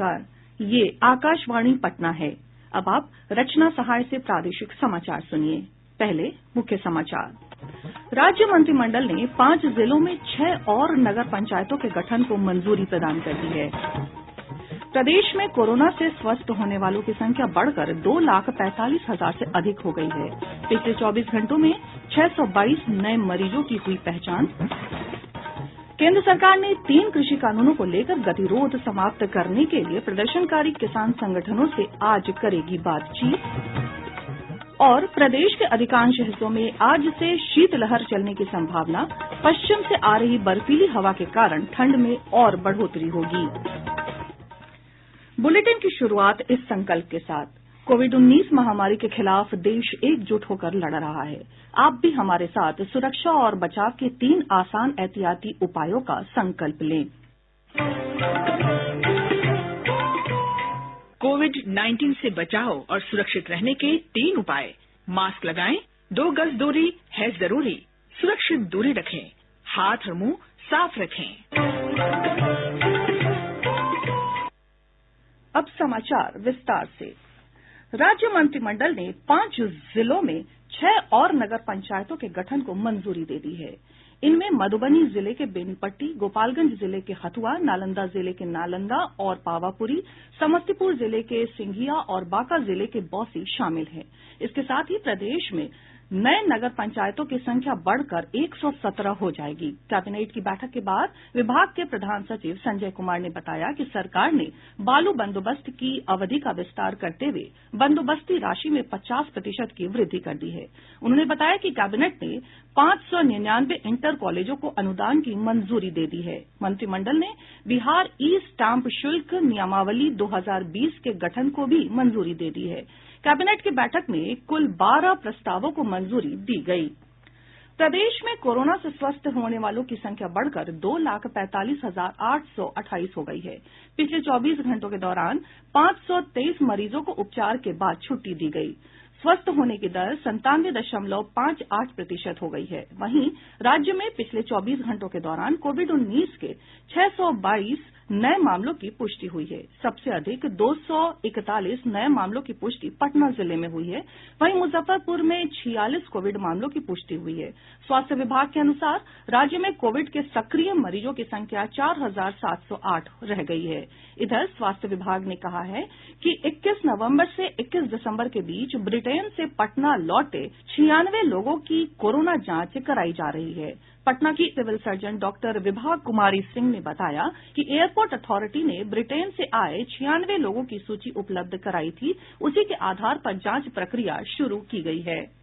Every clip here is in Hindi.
नमस्कार, ये आकाशवाणी पटना है। अब आप रचना सहाय से प्रादेशिक समाचार सुनिए। पहले मुख्य समाचार। राज्य मंत्रिमंडल ने 5 जिलों में 6 और नगर पंचायतों के गठन को मंजूरी प्रदान कर दी है। प्रदेश में कोरोना से स्वस्थ होने वालों की संख्या बढ़कर 2,45,000 से अधिक हो गई है। पिछले 24 घंटों में 622 नए मरीजों की हुई पहचान। केंद्र सरकार ने 3 कृषि कानूनों को लेकर गतिरोध समाप्त करने के लिए प्रदर्शनकारी किसान संगठनों से आज करेगी बातचीत। और प्रदेश के अधिकांश हिस्सों में आज से शीतलहर चलने की संभावना। पश्चिम से आ रही बर्फीली हवा के कारण ठंड में और बढ़ोतरी होगी। बुलेटिन की शुरुआत इस संकल्प के साथ। कोविड-19 महामारी के खिलाफ देश एकजुट होकर लड़ रहा है। आप भी हमारे साथ सुरक्षा और बचाव के 3 आसान एहतियाती उपायों का संकल्प लें। कोविड-19 से बचाव और सुरक्षित रहने के 3 उपाय। मास्क लगाएं, 2 गज दूरी है जरूरी, सुरक्षित दूरी रखें, हाथ और मुंह साफ रखें। अब समाचार विस्तार से। राज्य मंत्रिमंडल ने 5 जिलों में 6 और नगर पंचायतों के गठन को मंजूरी दे दी है। इनमें मधुबनी जिले के बेनीपट्टी, गोपालगंज जिले के हथुआ, नालंदा जिले के नालंदा और पावापुरी, समस्तीपुर जिले के सिंघिया और बांका जिले के बौंसी शामिल हैं। इसके साथ ही प्रदेश में नए नगर पंचायतों की संख्या बढ़कर 117 हो जाएगी। कैबिनेट की बैठक के बाद विभाग के प्रधान सचिव संजय कुमार ने बताया कि सरकार ने बालू बंदोबस्त की अवधि का विस्तार करते हुए बंदोबस्ती राशि में 50% की वृद्धि कर दी है। उन्होंने बताया कि कैबिनेट ने 599 इंटर कॉलेजों को अनुदान की मंजूरी दे दी है। मंत्रिमंडल ने बिहार ई स्टाम्प शुल्क नियमावली 2020 के गठन को भी मंजूरी दे दी है। कैबिनेट की बैठक में कुल 12 प्रस्तावों को मंजूरी दी गई। प्रदेश में कोरोना से स्वस्थ होने वालों की संख्या बढ़कर 2,45,828 हो गई है। पिछले 24 घंटों के दौरान 523 मरीजों को उपचार के बाद छुट्टी दी गई। स्वस्थ होने की दर 97.58% हो गई है। वहीं राज्य में पिछले 24 घंटों के दौरान कोविड-19 के 622 नए मामलों की पुष्टि हुई है। सबसे अधिक 241 नए मामलों की पुष्टि पटना जिले में हुई है। वहीं मुजफ्फरपुर में 46 कोविड मामलों की पुष्टि हुई है। स्वास्थ्य विभाग के अनुसार राज्य में कोविड के सक्रिय मरीजों की संख्या 4,708 रह गई है। इधर स्वास्थ्य विभाग ने कहा है कि 21 नवंबर से 21 दिसंबर के बीच ब्रिटेन से पटना लौटे 96 लोगों की कोरोना जांच कराई जा रही है। पटना की civil surgeon doctor Vibha Kumari Singh ने बताया कि एयरपोर्ट अथॉरिटी ने ब्रिटेन से आए 96 लोगों की सूची उपलब्ध कराई थी। उसी के आधार पर जांच प्रक्रिया शुरू की गई है।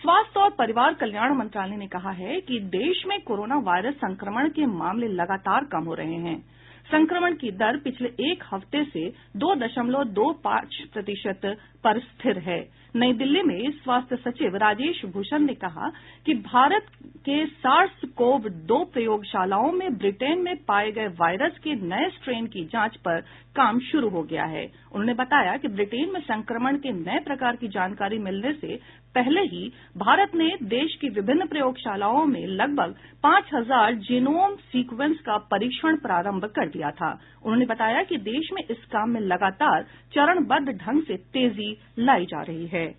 स्वास्थ्य और परिवार कल्याण मंत्रालय ने कहा है कि देश में कोरोना वायरस संक्रमण के मामले लगातार कम हो रहे हैं। संक्रमण की दर पिछले 1 हफ्ते से 2.25% पर स्थिर है। नई दिल्ली में स्वास्थ्य सचिव राजेश भूषण ने कहा कि भारत के SARS-CoV-2 प्रयोगशालाओं में ब्रिटेन में पाए गए वायरस के नए स्ट्रेन की जांच पर काम शुरू हो गया है। उन्होंने बताया कि ब्रिटेन में संक्रमण के नए प्रकार की जानकारी मिलने से पहले ही भारत ने देश की विभिन्न प्रयोगशालाओं में लगभग 5,000 जीनोम सीक्वेंस का परीक्षण प्रारंभ कर दिया था। उन्होंने बताया कि देश में इस काम में लगातार चरणबद्ध ढंग से तेजी लाई जा रही है।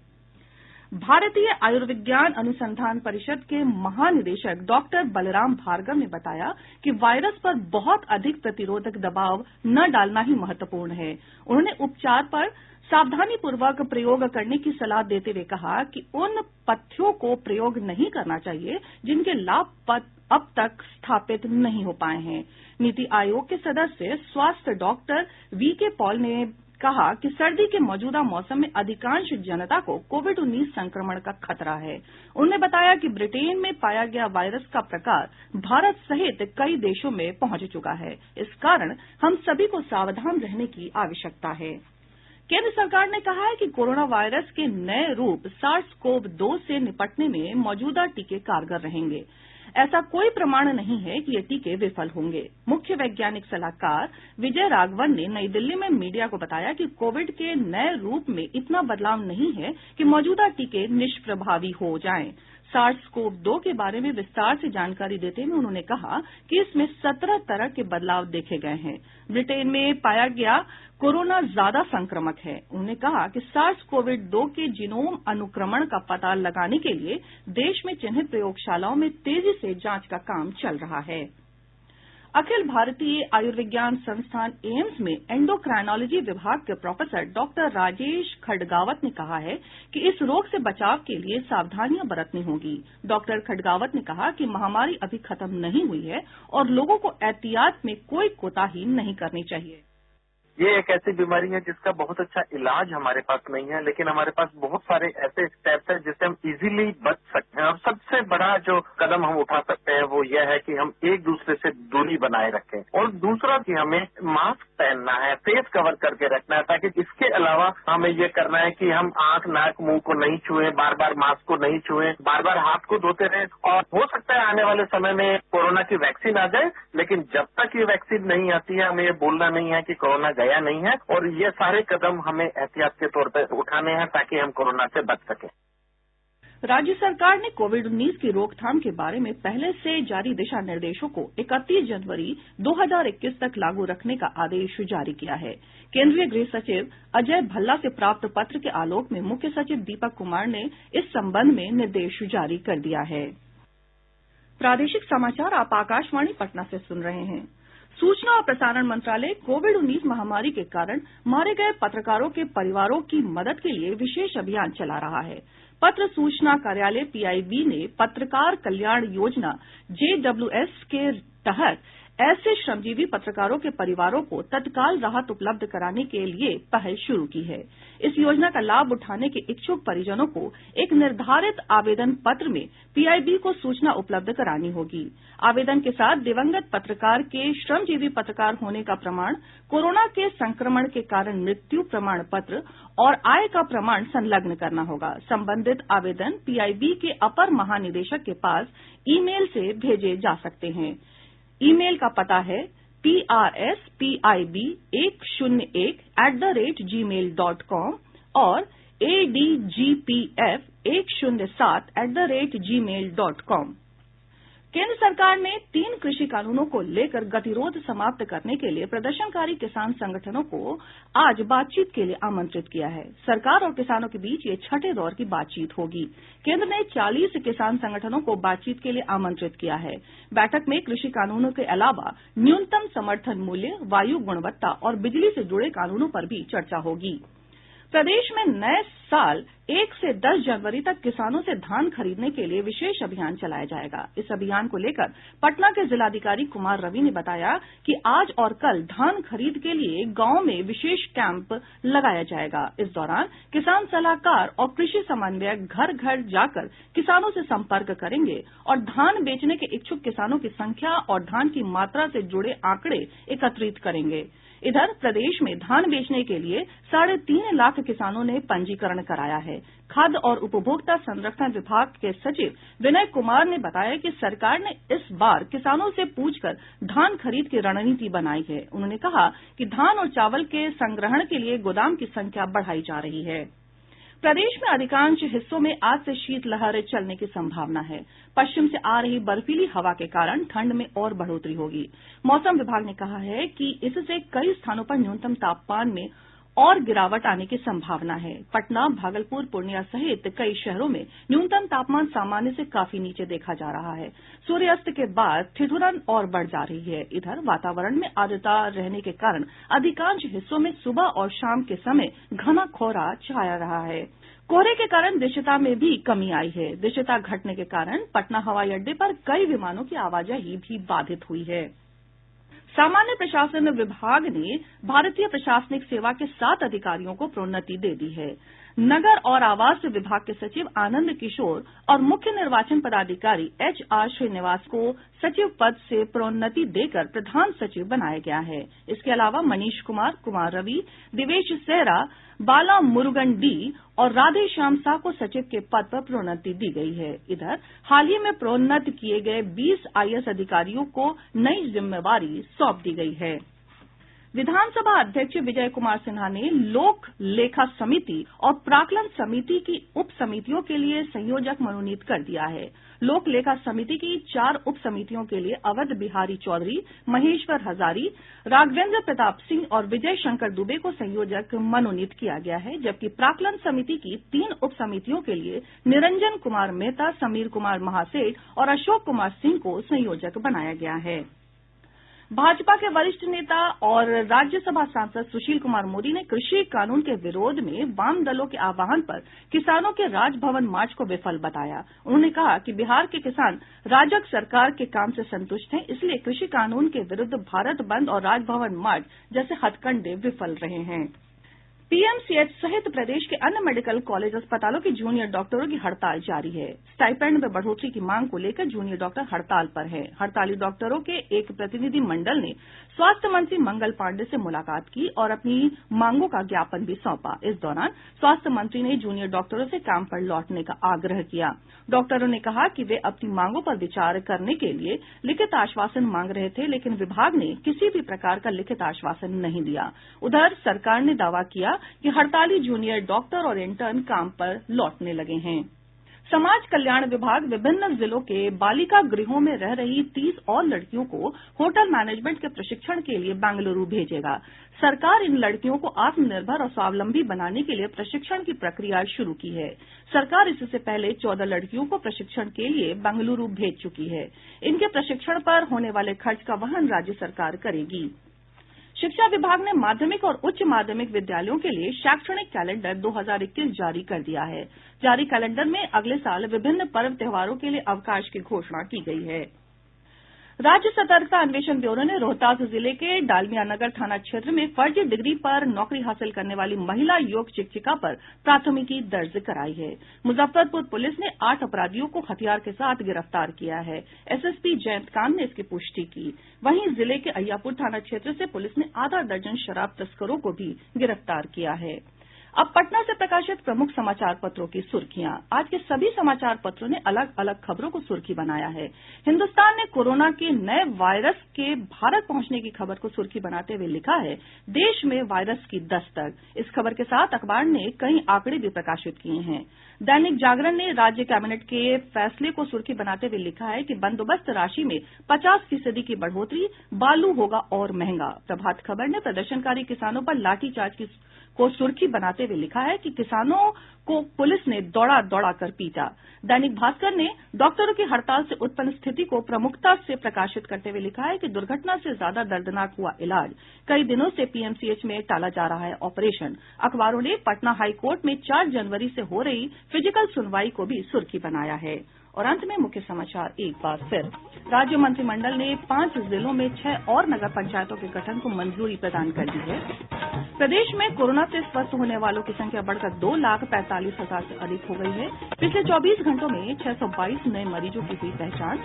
भारतीय आयुर्विज्ञान अनुसंधान परिषद के महानिदेशक डॉक्टर बलराम भार्गव ने बताया कि वायरस पर बहुत अधिक प्रतिरोधक दबाव न डालना ही महत्वपूर्ण है। उन्होंने उपचार पर सावधानीपूर्वक प्रयोग करने की सलाह देते हुए कहा कि उन पथ्यों को प्रयोग नहीं करना चाहिए जिनके लाभ अब तक स्थापित नहीं हो पाए हैं। नीति आयोग के सदस्य स्वास्थ्य डॉक्टर वीके पॉल ने कहा कि सर्दी के मौजूदा मौसम में अधिकांश जनता को कोविड-19 संक्रमण का खतरा है। उन्होंने बताया कि ब्रिटेन में पाया गया वायरस का प्रकार भारत सहित कई देशों में पहुंच चुका है। इस कारण हम सभी को सावधान रहने की आवश्यकता है। केंद्र सरकार ने कहा है कि कोरोना वायरस के नए रूप SARS-CoV-2 से निपटने में मौजूदा टीके कारगर रहेंगे। ऐसा कोई प्रमाण नहीं है कि ये टीके विफल होंगे। मुख्य वैज्ञानिक सलाहकार विजय राघवन ने नई दिल्ली में मीडिया को बताया कि कोविड के नए रूप में इतना बदलाव नहीं है कि मौजूदा टीके निष्प्रभावी हो जाएं। SARS-CoV-2 के बारे में विस्तार से जानकारी देते हुए उन्होंने कहा कि इसमें 17 तरह के बदलाव देखे गए हैं। ब्रिटेन में पाया गया कोरोना ज्यादा संक्रामक है। उन्होंने कहा कि SARS-CoV-2 के जीनोम अनुक्रमण का पता लगाने के लिए देश में चिन्हित प्रयोगशालाओं में तेजी से जांच का काम चल रहा है। अखिल भारतीय आयुर्विज्ञान संस्थान एम्स में एंडोक्राइनोलॉजी विभाग के प्रोफेसर डॉक्टर राजेश खडगावत ने कहा है कि इस रोग से बचाव के लिए सावधानियां बरतनी होगी। डॉक्टर खडगावत ने कहा कि महामारी अभी खत्म नहीं हुई है और लोगों को एहतियात में कोई कोताही नहीं करनी चाहिए। ये एक ऐसी बीमारी है जिसका बहुत अच्छा इलाज हमारे पास नहीं है, लेकिन हमारे पास बहुत सारे ऐसे स्टेप्स हैं जिससे हम इजीली बच सकते हैं। और सबसे बड़ा जो कदम हम उठा सकते हैं वो यह है कि हम एक दूसरे से दूरी बनाए रखें, और दूसरा कि हमें मास्क पहनना है, फेस कवर करके रखना है, ताकि इसके अलावा हमें ये करना है कि हम आंख, नाक, मुंह को नहीं छुएं, बार बार मास्क को नहीं छुएं, बार बार हाथ को धोते रहें। और हो सकता है आने वाले समय में कोरोना की वैक्सीन आ जाए, लेकिन जब तक ये वैक्सीन नहीं आती है हमें ये बोलना नहीं है कि कोरोना गया नहीं है। और ये सारे कदम हमें एहतियात के तौर पर उठाने हैं ताकि हम कोरोना से बच सकें। राज्य सरकार ने कोविड-19 की रोकथाम के बारे में पहले से जारी दिशा निर्देशों को 31 जनवरी 2021 तक लागू रखने का आदेश जारी किया है। केंद्रीय गृह सचिव अजय भल्ला से प्राप्त पत्र के आलोक में मुख्य सचिव दीपक कुमार ने इस संबंध में निर्देश जारी कर दिया है। प्रादेशिक समाचार आप आकाशवाणी पटना से सुन रहे हैं। सूचना और प्रसारण मंत्रालय कोविड-19 महामारी के कारण मारे गए पत्रकारों के परिवारों की मदद के लिए विशेष अभियान चला रहा है। पत्र सूचना कार्यालय PIB ने पत्रकार कल्याण योजना JWS के तहत ऐसे श्रमजीवी पत्रकारों के परिवारों को तत्काल राहत उपलब्ध कराने के लिए पहल शुरू की है। इस योजना का लाभ उठाने के इच्छुक परिजनों को एक निर्धारित आवेदन पत्र में PIB को सूचना उपलब्ध करानी होगी। आवेदन के साथ दिवंगत पत्रकार के श्रमजीवी पत्रकार होने का प्रमाण, कोरोना के संक्रमण के कारण मृत्यु प्रमाण पत्र और आय का प्रमाण संलग्न करना होगा। संबंधित आवेदन PIB के अपर महानिदेशक के पास ईमेल से भेजे जा सकते हैं। ईमेल का पता है prspib101@gmail.com और adgpf107@gmail.com। केंद्र सरकार ने 3 कृषि कानूनों को लेकर गतिरोध समाप्त करने के लिए प्रदर्शनकारी किसान संगठनों को आज बातचीत के लिए आमंत्रित किया है। सरकार और किसानों के बीच ये छठे दौर की बातचीत होगी। केंद्र ने 40 किसान संगठनों को बातचीत के लिए आमंत्रित किया है। बैठक में कृषि कानूनों के अलावा न्यूनतम समर्थन मूल्य, वायु गुणवत्ता और बिजली से जुड़े कानूनों पर भी चर्चा होगी। प्रदेश में नए साल 1 से 10 जनवरी तक किसानों से धान खरीदने के लिए विशेष अभियान चलाया जाएगा। इस अभियान को लेकर पटना के जिलाधिकारी कुमार रवि ने बताया कि आज और कल धान खरीद के लिए गांव में विशेष कैंप लगाया जाएगा। इस दौरान किसान सलाहकार और कृषि समन्वयक घर घर जाकर किसानों से संपर्क करेंगे और धान बेचने के इच्छुक किसानों की संख्या और धान की मात्रा से जुड़े आंकड़े एकत्रित करेंगे। इधर प्रदेश में धान बेचने के लिए 3.5 लाख किसानों ने पंजीकरण कराया है। खाद्य और उपभोक्ता संरक्षण विभाग के सचिव विनय कुमार ने बताया कि सरकार ने इस बार किसानों से पूछकर धान खरीद की रणनीति बनाई है। उन्होंने कहा कि धान और चावल के संग्रहण के लिए गोदाम की संख्या बढ़ाई जा रही है। प्रदेश में अधिकांश हिस्सों में आज से शीतलहर चलने की संभावना है। पश्चिम से आ रही बर्फीली हवा के कारण ठंड में और बढ़ोतरी होगी। मौसम विभाग ने कहा है कि इससे कई स्थानों पर न्यूनतम तापमान में और गिरावट आने की संभावना है। पटना, भागलपुर, पूर्णिया सहित कई शहरों में न्यूनतम तापमान सामान्य से काफी नीचे देखा जा रहा है। सूर्यास्त के बाद ठिठुरन और बढ़ जा रही है। इधर वातावरण में आर्द्रता रहने के कारण अधिकांश हिस्सों में सुबह और शाम के समय घना कोहरा छाया रहा है। कोहरे के कारण दृश्यता में भी कमी आई है। दृश्यता घटने के कारण पटना हवाई अड्डे पर कई विमानों की आवाजाही भी बाधित हुई है। सामान्य प्रशासन विभाग ने भारतीय प्रशासनिक सेवा के 7 अधिकारियों को प्रोन्नति दे दी है। नगर और आवास विभाग के सचिव आनंद किशोर और मुख्य निर्वाचन पदाधिकारी HR श्रीनिवास को सचिव पद से प्रोन्नति देकर प्रधान सचिव बनाया गया है। इसके अलावा मनीष कुमार, कुमार रवि, दिवेश सेहरा, बाला मुरुगन डी और राधे श्याम शाह को सचिव के पद पर प्रोन्नति दी गई है। इधर हाल ही में प्रोन्नत किए गए 20 IAS अधिकारियों को नई जिम्मेवारी सौंप दी गई है। विधानसभा अध्यक्ष विजय कुमार सिन्हा ने लोक लेखा समिति और प्राक्कलन समिति की उप समितियों के लिए संयोजक मनोनीत कर दिया है। लोक लेखा समिति की 4 उप समितियों के लिए अवध बिहारी चौधरी, महेश्वर हजारी, राघवेंद्र प्रताप सिंह और विजय शंकर दुबे को संयोजक मनोनीत किया गया है, जबकि प्राक्कलन समिति की 3 उप समितियों के लिए निरंजन कुमार मेहता, समीर कुमार महासेठ और अशोक कुमार सिंह को संयोजक बनाया गया है। भाजपा के वरिष्ठ नेता और राज्यसभा सांसद सुशील कुमार मोदी ने कृषि कानून के विरोध में वाम दलों के आह्वान पर किसानों के राजभवन मार्च को विफल बताया। उन्होंने कहा कि बिहार के किसान राजग सरकार के काम से संतुष्ट हैं, इसलिए कृषि कानून के विरुद्ध भारत बंद और राजभवन मार्च जैसे हथकंडे विफल रहे हैं। PMCH सहित प्रदेश के अन्य मेडिकल कॉलेज अस्पतालों की जूनियर डॉक्टरों की हड़ताल जारी है। स्टाइपेंड में बढ़ोतरी की मांग को लेकर जूनियर डॉक्टर हड़ताल पर हैं। हड़ताली डॉक्टरों के एक प्रतिनिधि मंडल ने स्वास्थ्य मंत्री मंगल पांडेय से मुलाकात की और अपनी मांगों का ज्ञापन भी सौंपा। इस दौरान स्वास्थ्य मंत्री ने जूनियर डॉक्टरों से काम पर लौटने का आग्रह किया। डॉक्टरों ने कहा कि वे अपनी मांगों पर विचार करने के लिए लिखित आश्वासन मांग रहे थे, लेकिन विभाग ने किसी भी प्रकार का लिखित आश्वासन नहीं दिया। उधर सरकार ने दावा किया कि हड़ताली जूनियर डॉक्टर और इंटर्न काम पर लौटने लगे हैं। समाज कल्याण विभाग विभिन्न जिलों के बालिका गृहों में रह रही 30 और लड़कियों को होटल मैनेजमेंट के प्रशिक्षण के लिए बेंगलुरु भेजेगा। सरकार इन लड़कियों को आत्मनिर्भर और स्वावलंबी बनाने के लिए प्रशिक्षण की प्रक्रिया शुरू की है। सरकार इससे पहले 14 लड़कियों को प्रशिक्षण के लिए बेंगलुरु भेज चुकी है। इनके प्रशिक्षण पर होने वाले खर्च का वहन राज्य सरकार करेगी। शिक्षा विभाग ने माध्यमिक और उच्च माध्यमिक विद्यालयों के लिए शैक्षणिक कैलेंडर 2021 जारी कर दिया है। जारी कैलेंडर में अगले साल विभिन्न पर्व त्योहारों के लिए अवकाश की घोषणा की गई है। राज्य सतर्कता अन्वेषण ब्यूरो ने रोहतास जिले के डालमियानगर थाना क्षेत्र में फर्जी डिग्री पर नौकरी हासिल करने वाली महिला योग शिक्षिका पर प्राथमिकी दर्ज कराई है। मुजफ्फरपुर पुलिस ने 8 अपराधियों को हथियार के साथ गिरफ्तार किया है। SSP जयंतकांत ने इसकी पुष्टि की। वहीं जिले के अय्यापुर थाना क्षेत्र से पुलिस ने आधा दर्जन शराब तस्करों को भी गिरफ्तार किया है। अब पटना से प्रकाशित प्रमुख समाचार पत्रों की सुर्खियां। आज के सभी समाचार पत्रों ने अलग अलग खबरों को सुर्खी बनाया है। हिन्दुस्तान ने कोरोना के नए वायरस के भारत पहुंचने की खबर को सुर्खी बनाते हुए लिखा है, देश में वायरस की दस्तक। इस खबर के साथ अखबार ने कई आंकड़े भी प्रकाशित किए हैं। दैनिक जागरण ने राज्य कैबिनेट के फैसले को सुर्खी बनाते हुए लिखा है कि बंदोबस्त राशि में 50% की बढ़ोतरी, बालू होगा और महंगा। प्रभात खबर ने प्रदर्शनकारी किसानों पर लाठीचार्ज को सुर्खी बनाते हुए लिखा है कि किसानों को पुलिस ने दौड़ा दौड़ा कर पीटा। दैनिक भास्कर ने डॉक्टरों की हड़ताल से उत्पन्न स्थिति को प्रमुखता से प्रकाशित करते हुए लिखा है कि दुर्घटना से ज्यादा दर्दनाक हुआ इलाज, कई दिनों से PMCH में टाला जा रहा है ऑपरेशन। अखबारों ने पटना हाई कोर्ट में 4 जनवरी से हो रही फिजिकल सुनवाई को भी सुर्खी बनाया है। और अंत में मुख्य समाचार एक बार फिर। राज्य मंत्रिमंडल ने 5 जिलों में 6 और नगर पंचायतों के गठन को मंजूरी प्रदान कर दी है। प्रदेश में कोरोना से स्वस्थ होने वालों की संख्या बढ़कर 2,45,000 से अधिक हो गई है। पिछले 24 घंटों में 622 नए मरीजों की हुई पहचान।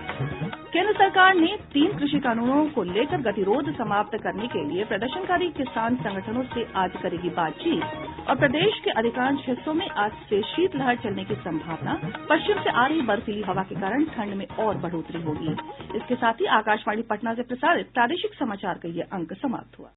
केंद्र सरकार ने 3 कृषि कानूनों को लेकर गतिरोध समाप्त करने के लिए प्रदर्शनकारी किसान संगठनों से आज करेगी बातचीत। और प्रदेश के अधिकांश हिस्सों में आज से शीतलहर चलने की संभावना। पश्चिम से आ रही बर्फीली हवा के कारण ठंड में और बढ़ोतरी होगी। इसके साथ ही आकाशवाणी पटना से प्रसारित प्रादेशिक समाचार का ये अंक समाप्त हुआ।